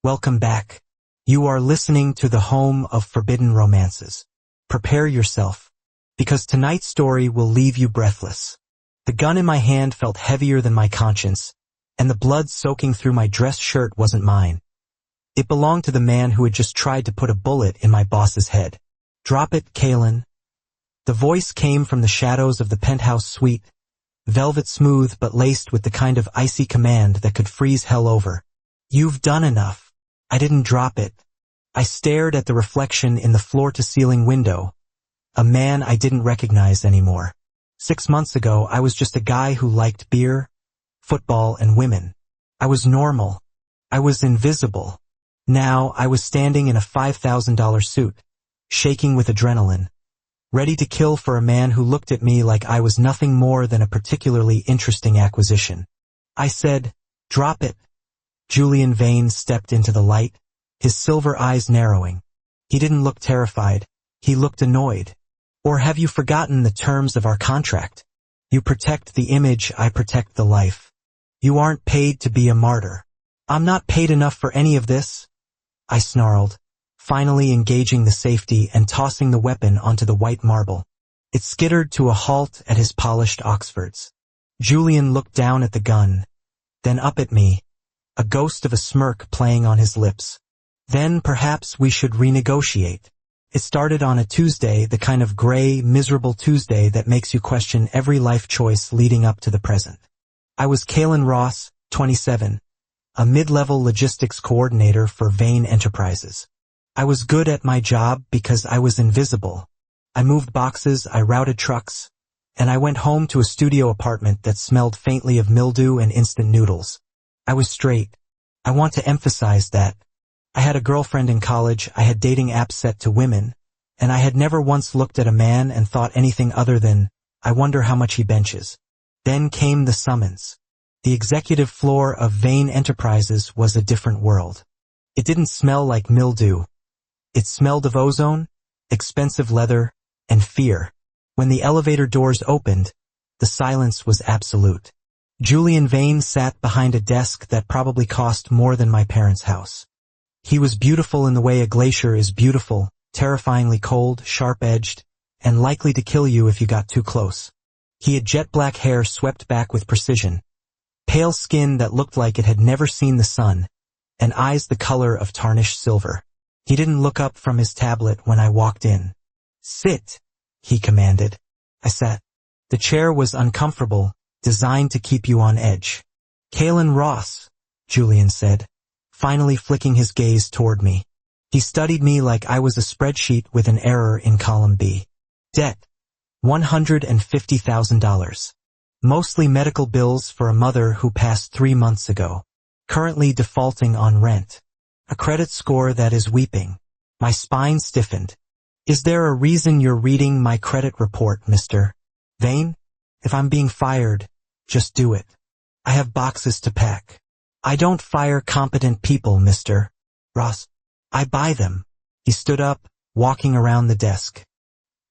Welcome back. You are listening to the home of forbidden romances. Prepare yourself, because tonight's story will leave you breathless. The gun in my hand felt heavier than my conscience, and the blood soaking through my dress shirt wasn't mine. It belonged to the man who had just tried to put a bullet in my boss's head. "Drop it, Kaylin." The voice came from the shadows of the penthouse suite, velvet smooth but laced with the kind of icy command that could freeze hell over. "You've done enough." I didn't drop it. I stared at the reflection in the floor-to-ceiling window, a man I didn't recognize anymore. 6 months ago, I was just a guy who liked beer, football, and women. I was normal. I was invisible. Now, I was standing in a $5,000 suit, shaking with adrenaline, ready to kill for a man who looked at me like I was nothing more than a particularly interesting acquisition. I said, "Drop it." Julian Vane stepped into the light, his silver eyes narrowing. He didn't look terrified. He looked annoyed. "Or have you forgotten the terms of our contract? You protect the image, I protect the life. You aren't paid to be a martyr." "I'm not paid enough for any of this," I snarled, finally engaging the safety and tossing the weapon onto the white marble. It skittered to a halt at his polished Oxfords. Julian looked down at the gun, then up at me, a ghost of a smirk playing on his lips. "Then perhaps we should renegotiate." It started on a Tuesday, the kind of gray, miserable Tuesday that makes you question every life choice leading up to the present. I was Kaylin Ross, 27, a mid-level logistics coordinator for Vane Enterprises. I was good at my job because I was invisible. I moved boxes, I routed trucks, and I went home to a studio apartment that smelled faintly of mildew and instant noodles. I was straight. I want to emphasize that. I had a girlfriend in college, I had dating apps set to women, and I had never once looked at a man and thought anything other than, "I wonder how much he benches." Then came the summons. The executive floor of Vane Enterprises was a different world. It didn't smell like mildew. It smelled of ozone, expensive leather, and fear. When the elevator doors opened, the silence was absolute. Julian Vane sat behind a desk that probably cost more than my parents' house. He was beautiful in the way a glacier is beautiful, terrifyingly cold, sharp-edged, and likely to kill you if you got too close. He had jet-black hair swept back with precision, pale skin that looked like it had never seen the sun, and eyes the color of tarnished silver. He didn't look up from his tablet when I walked in. "Sit," he commanded. I sat. The chair was uncomfortable, designed to keep you on edge. "Kaylin Ross," Julian said, finally flicking his gaze toward me. He studied me like I was a spreadsheet with an error in column B. "Debt, $150,000. Mostly medical bills for a mother who passed 3 months ago. Currently defaulting on rent. A credit score that is weeping." My spine stiffened. "Is there a reason you're reading my credit report, Mr. Vane? If I'm being fired, just do it. I have boxes to pack. I don't fire competent people, Mr. Ross. I buy them." He stood up, walking around the desk.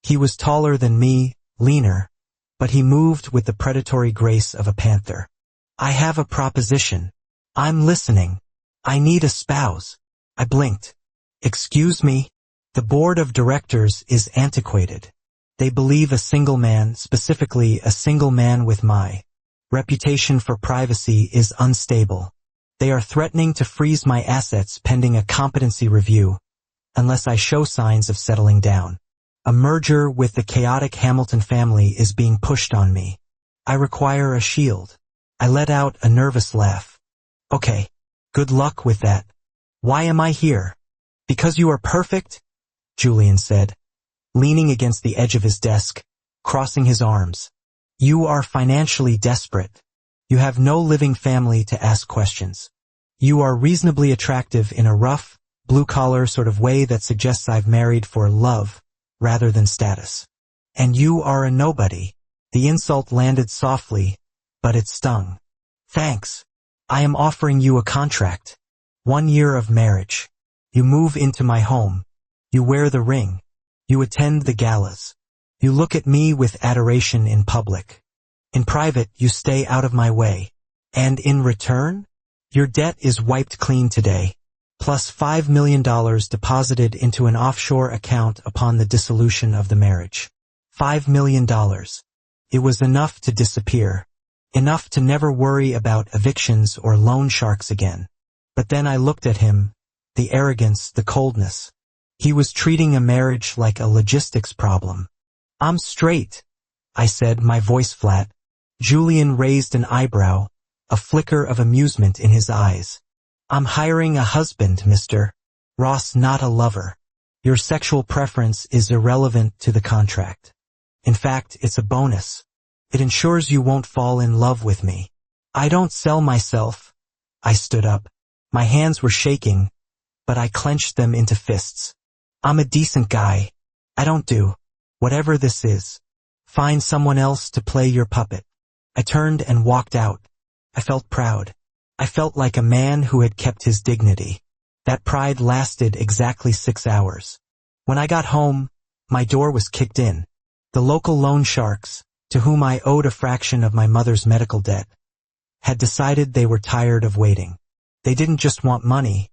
He was taller than me, leaner, but he moved with the predatory grace of a panther. "I have a proposition. I'm listening. I need a spouse." I blinked. "Excuse me? The board of directors is antiquated. They believe a single man, specifically a single man with my reputation for privacy, is unstable. They are threatening to freeze my assets pending a competency review, unless I show signs of settling down. A merger with the chaotic Hamilton family is being pushed on me. I require a shield." I let out a nervous laugh. "Okay, good luck with that. Why am I here?" "Because you are perfect," Julian said, leaning against the edge of his desk, crossing his arms. "You are financially desperate. You have no living family to ask questions. You are reasonably attractive in a rough, blue-collar sort of way that suggests I've married for love rather than status. And you are a nobody." The insult landed softly, but it stung. "Thanks. I am offering you a contract. 1 year of marriage. You move into my home. You wear the ring. You attend the galas. You look at me with adoration in public. In private, you stay out of my way. And in return, your debt is wiped clean today. plus $5 million deposited into an offshore account upon the dissolution of the marriage. $5 million. It was enough to disappear. Enough to never worry about evictions or loan sharks again. But then I looked at him, the arrogance, the coldness. He was treating a marriage like a logistics problem. "I'm straight," I said, my voice flat. Julian raised an eyebrow, a flicker of amusement in his eyes. "I'm hiring a husband, Mr. Ross, not a lover. Your sexual preference is irrelevant to the contract. In fact, it's a bonus. It ensures you won't fall in love with me. I don't sell myself." I stood up. My hands were shaking, but I clenched them into fists. "I'm a decent guy. I don't do whatever this is. Find someone else to play your puppet." I turned and walked out. I felt proud. I felt like a man who had kept his dignity. That pride lasted exactly 6 hours. When I got home, my door was kicked in. The local loan sharks, to whom I owed a fraction of my mother's medical debt, had decided they were tired of waiting. They didn't just want money.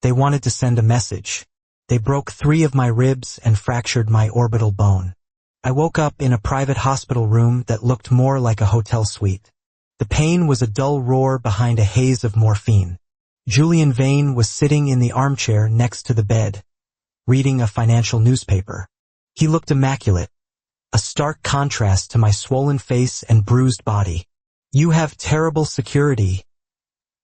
They wanted to send a message. They broke 3 of my ribs and fractured my orbital bone. I woke up in a private hospital room that looked more like a hotel suite. The pain was a dull roar behind a haze of morphine. Julian Vane was sitting in the armchair next to the bed, reading a financial newspaper. He looked immaculate, a stark contrast to my swollen face and bruised body. "You have terrible security,"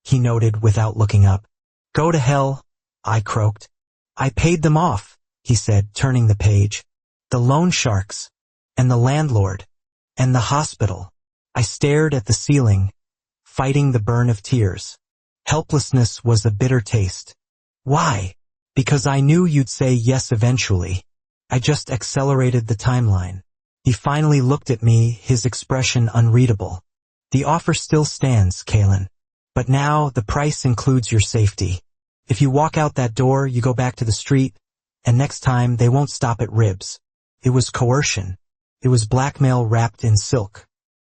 he noted without looking up. "Go to hell," I croaked. "I paid them off," he said, turning the page. "The loan sharks, and the landlord, and the hospital." I stared at the ceiling, fighting the burn of tears. Helplessness was a bitter taste. "Why?" "Because I knew you'd say yes eventually. I just accelerated the timeline." He finally looked at me, his expression unreadable. "The offer still stands, Kaylin. But now the price includes your safety. If you walk out that door, you go back to the street, and next time they won't stop at ribs." It was coercion. It was blackmail wrapped in silk.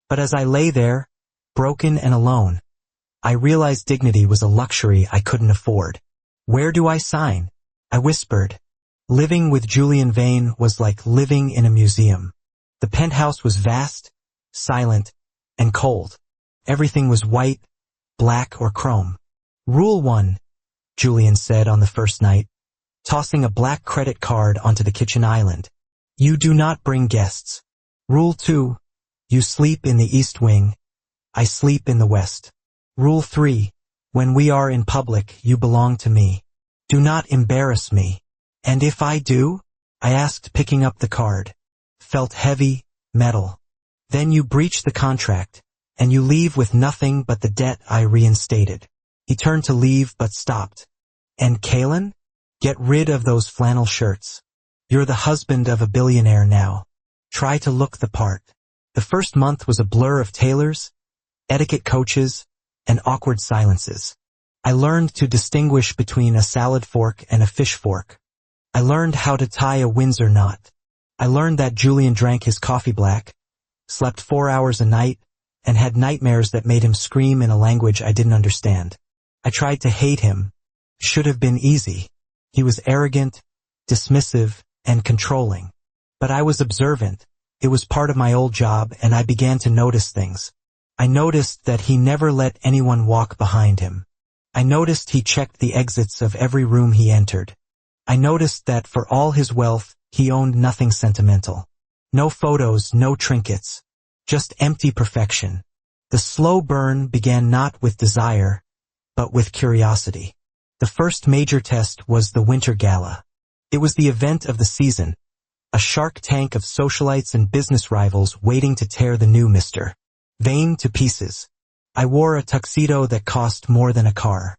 But as I lay there, broken and alone, I realized dignity was a luxury I couldn't afford. "Where do I sign?" I whispered. Living with Julian Vane was like living in a museum. The penthouse was vast, silent, and cold. Everything was white, black, or chrome. "Rule 1, Julian said on the first night, tossing a black credit card onto the kitchen island. "You do not bring guests. Rule 2, you sleep in the east wing. I sleep in the west. Rule 3, when we are in public, you belong to me. Do not embarrass me." "And if I do?" I asked, picking up the card. Felt heavy, metal. "Then you breach the contract, and you leave with nothing but the debt I reinstated." He turned to leave but stopped. "And Kaylin? Get rid of those flannel shirts. You're the husband of a billionaire now. Try to look the part." The first month was a blur of tailors, etiquette coaches, and awkward silences. I learned to distinguish between a salad fork and a fish fork. I learned how to tie a Windsor knot. I learned that Julian drank his coffee black, slept 4 hours a night, and had nightmares that made him scream in a language I didn't understand. I tried to hate him. Should have been easy. He was arrogant, dismissive, and controlling. But I was observant. It was part of my old job, and I began to notice things. I noticed that he never let anyone walk behind him. I noticed he checked the exits of every room he entered. I noticed that for all his wealth, he owned nothing sentimental. No photos, no trinkets. Just empty perfection. The slow burn began not with desire, but with curiosity. The first major test was the Winter Gala. It was the event of the season, a shark tank of socialites and business rivals waiting to tear the new Mr. Vane to pieces. I wore a tuxedo that cost more than a car.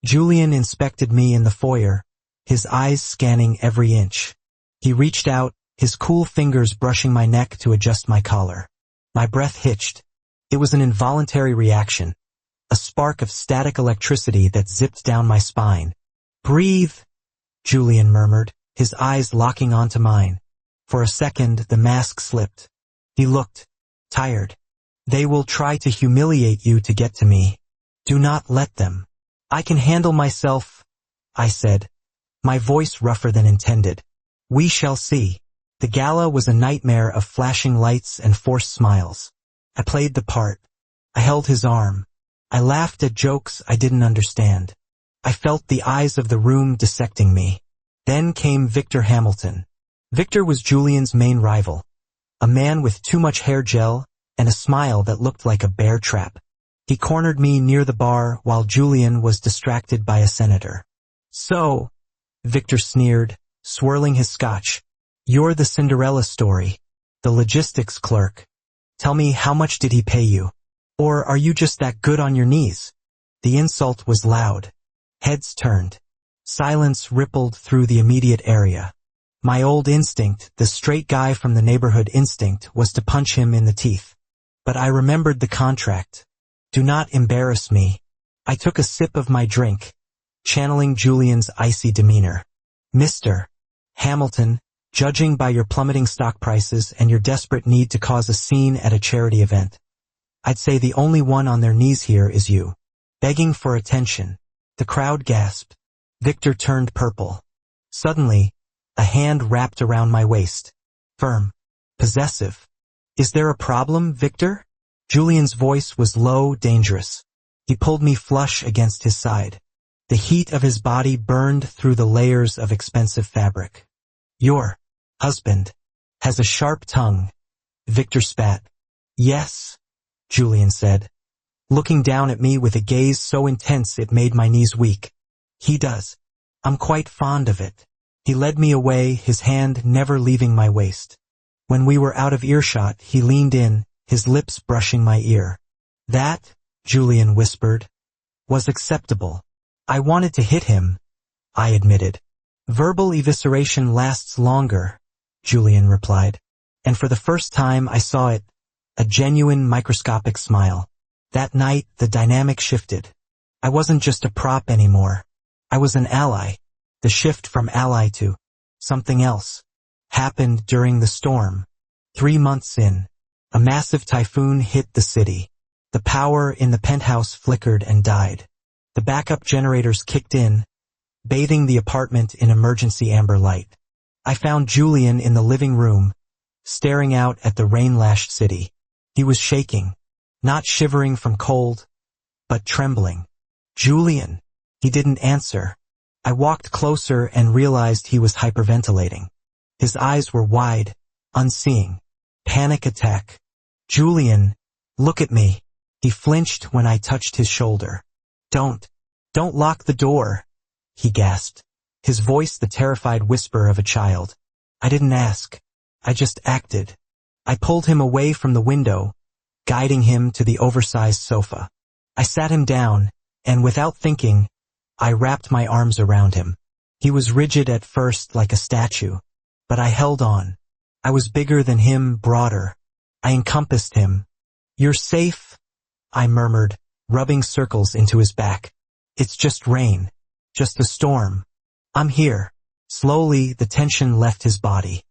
Julian inspected me in the foyer, his eyes scanning every inch. He reached out, his cool fingers brushing my neck to adjust my collar. My breath hitched. It was an involuntary reaction, a spark of static electricity that zipped down my spine. "Breathe," Julian murmured, his eyes locking onto mine. For a second, the mask slipped. He looked tired. "They will try to humiliate you to get to me. Do not let them. I can handle myself," I said, my voice rougher than intended. We shall see. The gala was a nightmare of flashing lights and forced smiles. I played the part. I held his arm. I laughed at jokes I didn't understand. I felt the eyes of the room dissecting me. Then came Victor Hamilton. Victor was Julian's main rival. A man with too much hair gel and a smile that looked like a bear trap. He cornered me near the bar while Julian was distracted by a senator. So, Victor sneered, swirling his scotch. You're the Cinderella story. The logistics clerk. Tell me, how much did he pay you? Or are you just that good on your knees? The insult was loud. Heads turned. Silence rippled through the immediate area. My old instinct, the straight guy from the neighborhood instinct, was to punch him in the teeth. But I remembered the contract. Do not embarrass me. I took a sip of my drink, channeling Julian's icy demeanor. Mr. Hamilton, judging by your plummeting stock prices and your desperate need to cause a scene at a charity event, I'd say the only one on their knees here is you. Begging for attention. The crowd gasped. Victor turned purple. Suddenly, a hand wrapped around my waist. Firm. Possessive. Is there a problem, Victor? Julian's voice was low, dangerous. He pulled me flush against his side. The heat of his body burned through the layers of expensive fabric. Your husband has a sharp tongue. Victor spat. Yes, Julian said, looking down at me with a gaze so intense it made my knees weak. He does. I'm quite fond of it. He led me away, his hand never leaving my waist. When we were out of earshot, he leaned in, his lips brushing my ear. That, Julian whispered, was acceptable. I wanted to hit him, I admitted. Verbal evisceration lasts longer, Julian replied. And for the first time I saw it, a genuine microscopic smile. That night, the dynamic shifted. I wasn't just a prop anymore. I was an ally. The shift from ally to something else happened during the storm. 3 months in, a massive typhoon hit the city. The power in the penthouse flickered and died. The backup generators kicked in, bathing the apartment in emergency amber light. I found Julian in the living room, staring out at the rain-lashed city. He was shaking, not shivering from cold, but trembling. Julian. He didn't answer. I walked closer and realized he was hyperventilating. His eyes were wide, unseeing. Panic attack. Julian, look at me. He flinched when I touched his shoulder. Don't lock the door, he gasped, his voice the terrified whisper of a child. I didn't ask. I just acted. I pulled him away from the window, guiding him to the oversized sofa. I sat him down, and without thinking, I wrapped my arms around him. He was rigid at first like a statue, but I held on. I was bigger than him, broader. I encompassed him. You're safe, I murmured, rubbing circles into his back. It's just rain. Just a storm. I'm here. Slowly, the tension left his body.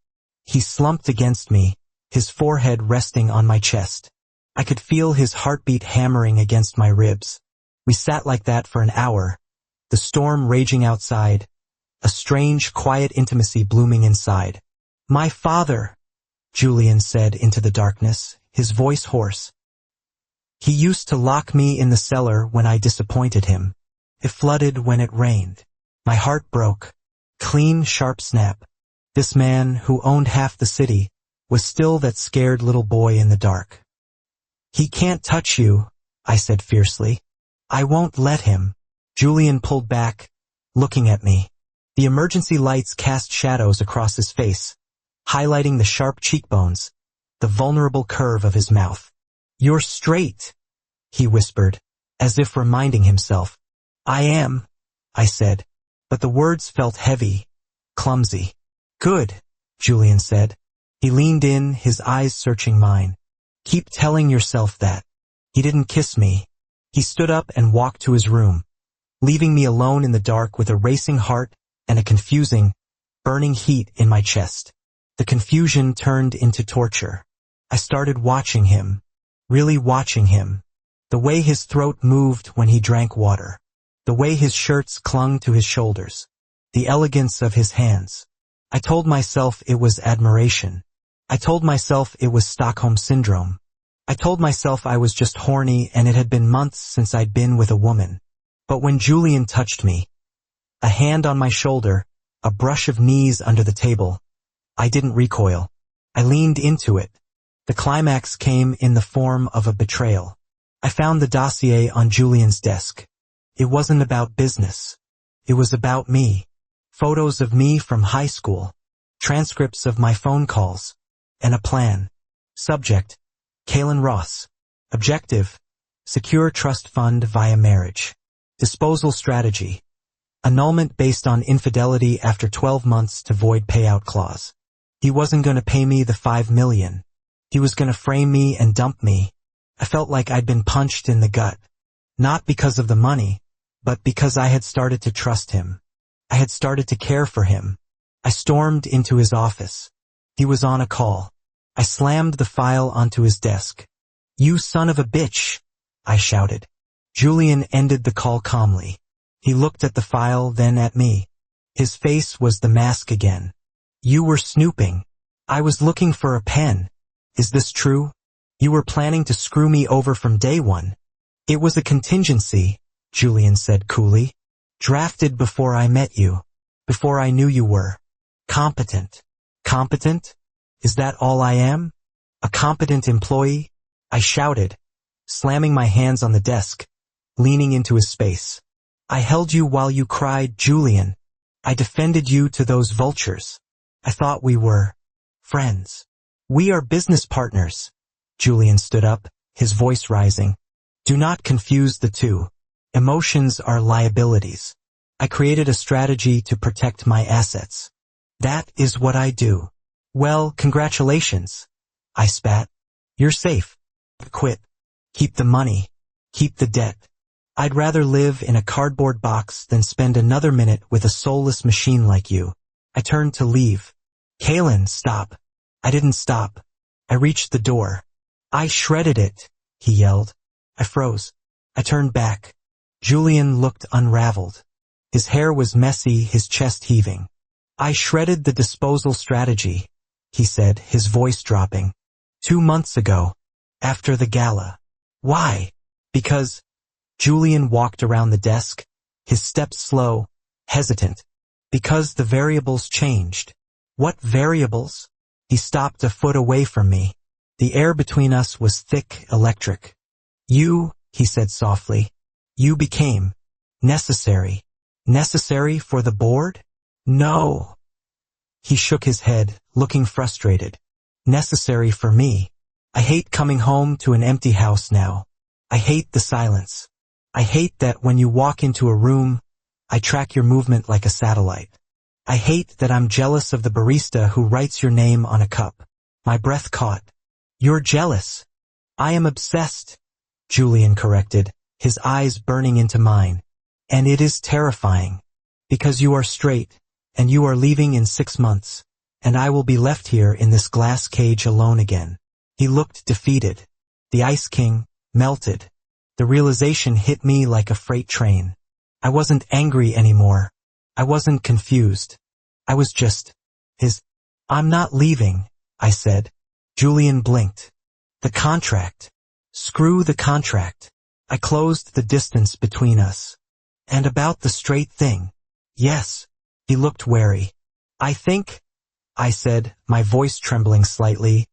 He slumped against me, his forehead resting on my chest. I could feel his heartbeat hammering against my ribs. We sat like that for an hour, the storm raging outside, a strange, quiet intimacy blooming inside. My father, Julian said into the darkness, his voice hoarse. He used to lock me in the cellar when I disappointed him. It flooded when it rained. My heart broke. Clean, sharp snap. This man, who owned half the city, was still that scared little boy in the dark. He can't touch you, I said fiercely. I won't let him. Julian pulled back, looking at me. The emergency lights cast shadows across his face, highlighting the sharp cheekbones, the vulnerable curve of his mouth. You're straight, he whispered, as if reminding himself. I am, I said, but the words felt heavy, clumsy. Good, Julian said. He leaned in, his eyes searching mine. Keep telling yourself that. He didn't kiss me. He stood up and walked to his room, leaving me alone in the dark with a racing heart and a confusing, burning heat in my chest. The confusion turned into torture. I started watching him, really watching him, the way his throat moved when he drank water, the way his shirts clung to his shoulders, the elegance of his hands. I told myself it was admiration. I told myself it was Stockholm Syndrome. I told myself I was just horny and it had been months since I'd been with a woman. But when Julian touched me, a hand on my shoulder, a brush of knees under the table, I didn't recoil. I leaned into it. The climax came in the form of a betrayal. I found the dossier on Julian's desk. It wasn't about business. It was about me. Photos of me from high school, transcripts of my phone calls, and a plan. Subject: Kaylin Ross. Objective: secure trust fund via marriage. Disposal strategy: annulment based on infidelity after 12 months to void payout clause. He wasn't going to pay me the $5 million. He was going to frame me and dump me. I felt like I'd been punched in the gut. Not because of the money, but because I had started to trust him. I had started to care for him. I stormed into his office. He was on a call. I slammed the file onto his desk. "You son of a bitch!" I shouted. Julian ended the call calmly. He looked at the file, then at me. His face was the mask again. "You were snooping. I was looking for a pen. Is this true? You were planning to screw me over from day one." "It was a contingency," Julian said coolly. "Drafted before I met you. Before I knew you were competent." "Competent? Is that all I am? A competent employee?" I shouted, slamming my hands on the desk, leaning into his space. "I held you while you cried, Julian. I defended you to those vultures. I thought we were friends. We are business partners." Julian stood up, his voice rising. "Do not confuse the two. Emotions are liabilities. I created a strategy to protect my assets. That is what I do." "Well, congratulations," I spat. "You're safe. Quit. Keep the money. Keep the debt. I'd rather live in a cardboard box than spend another minute with a soulless machine like you." I turned to leave. "Kaylin, stop." I didn't stop. I reached the door. "I shredded it," he yelled. I froze. I turned back. Julian looked unraveled. His hair was messy, his chest heaving. "I shredded the disposal strategy," he said, his voice dropping. 2 months ago. After the gala." "Why?" "Because—" Julian walked around the desk, his steps slow, hesitant. "Because the variables changed." "What variables?" He stopped a foot away from me. The air between us was thick, electric. "You," he said softly, "you became necessary." "Necessary for the board?" "No." He shook his head, looking frustrated. "Necessary for me. I hate coming home to an empty house now. I hate the silence. I hate that when you walk into a room, I track your movement like a satellite. I hate that I'm jealous of the barista who writes your name on a cup." My breath caught. "You're jealous." "I am obsessed," Julian corrected, his eyes burning into mine. "And it is terrifying. Because you are straight, and you are leaving in 6 months, and I will be left here in this glass cage alone again." He looked defeated. The Ice King melted. The realization hit me like a freight train. I wasn't angry anymore. I wasn't confused. I was just his. "I'm not leaving," I said. Julian blinked. "The contract." "Screw the contract." I closed the distance between us. "And about the straight thing?" "Yes." He looked wary. "I think," I said, my voice trembling slightly,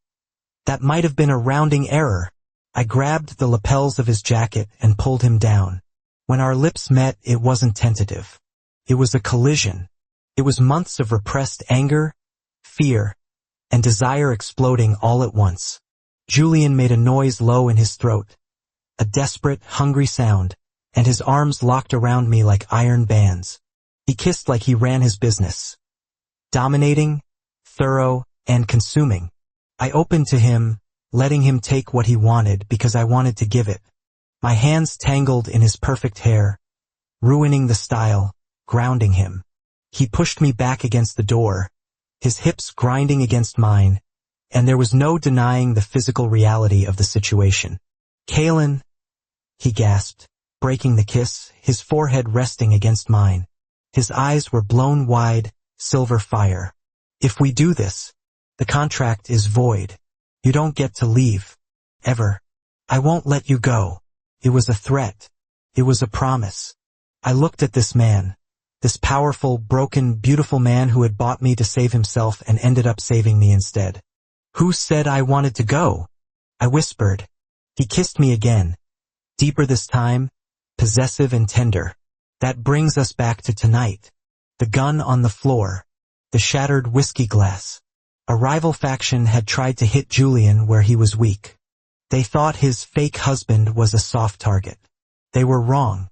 "that might have been a rounding error." I grabbed the lapels of his jacket and pulled him down. When our lips met, it wasn't tentative. It was a collision. It was months of repressed anger, fear, and desire exploding all at once. Julian made a noise low in his throat, a desperate, hungry sound, and his arms locked around me like iron bands. He kissed like he ran his business. Dominating, thorough, and consuming. I opened to him, letting him take what he wanted because I wanted to give it. My hands tangled in his perfect hair, ruining the style, grounding him. He pushed me back against the door, his hips grinding against mine, and there was no denying the physical reality of the situation. "Kaylin," he gasped. breaking the kiss, his forehead resting against mine. His eyes were blown wide, silver fire. If we do this, the contract is void. You don't get to leave. Ever. I won't let you go. It was a threat. It was a promise. I looked at this man, this powerful, broken, beautiful man who had bought me to save himself and ended up saving me instead. Who said I wanted to go? I whispered. He kissed me again. Deeper this time, possessive and tender. That brings us back to tonight. The gun on the floor. The shattered whiskey glass. A rival faction had tried to hit Julian where he was weak. They thought his fake husband was a soft target. They were wrong.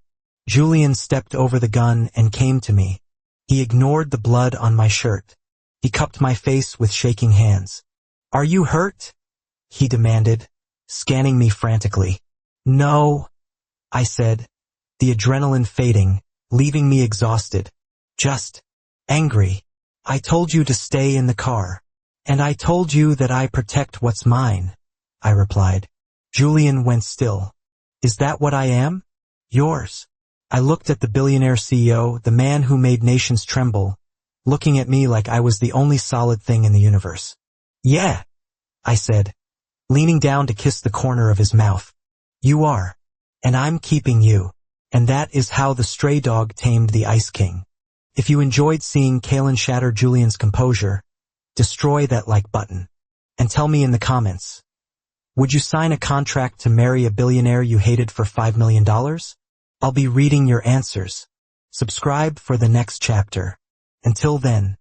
Julian stepped over the gun and came to me. He ignored the blood on my shirt. He cupped my face with shaking hands. Are you hurt? He demanded, scanning me frantically. No, I said, the adrenaline fading, leaving me exhausted. Just angry. I told you to stay in the car. And I told you that I protect what's mine, I replied. Julian went still. Is that what I am? Yours. I looked at the billionaire CEO, the man who made nations tremble, looking at me like I was the only solid thing in the universe. Yeah, I said, leaning down to kiss the corner of his mouth. You are. And I'm keeping you. And that is how the stray dog tamed the Ice King. If you enjoyed seeing Kalen shatter Julian's composure, destroy that like button. And tell me in the comments. Would you sign a contract to marry a billionaire you hated for $5 million? I'll be reading your answers. Subscribe for the next chapter. Until then.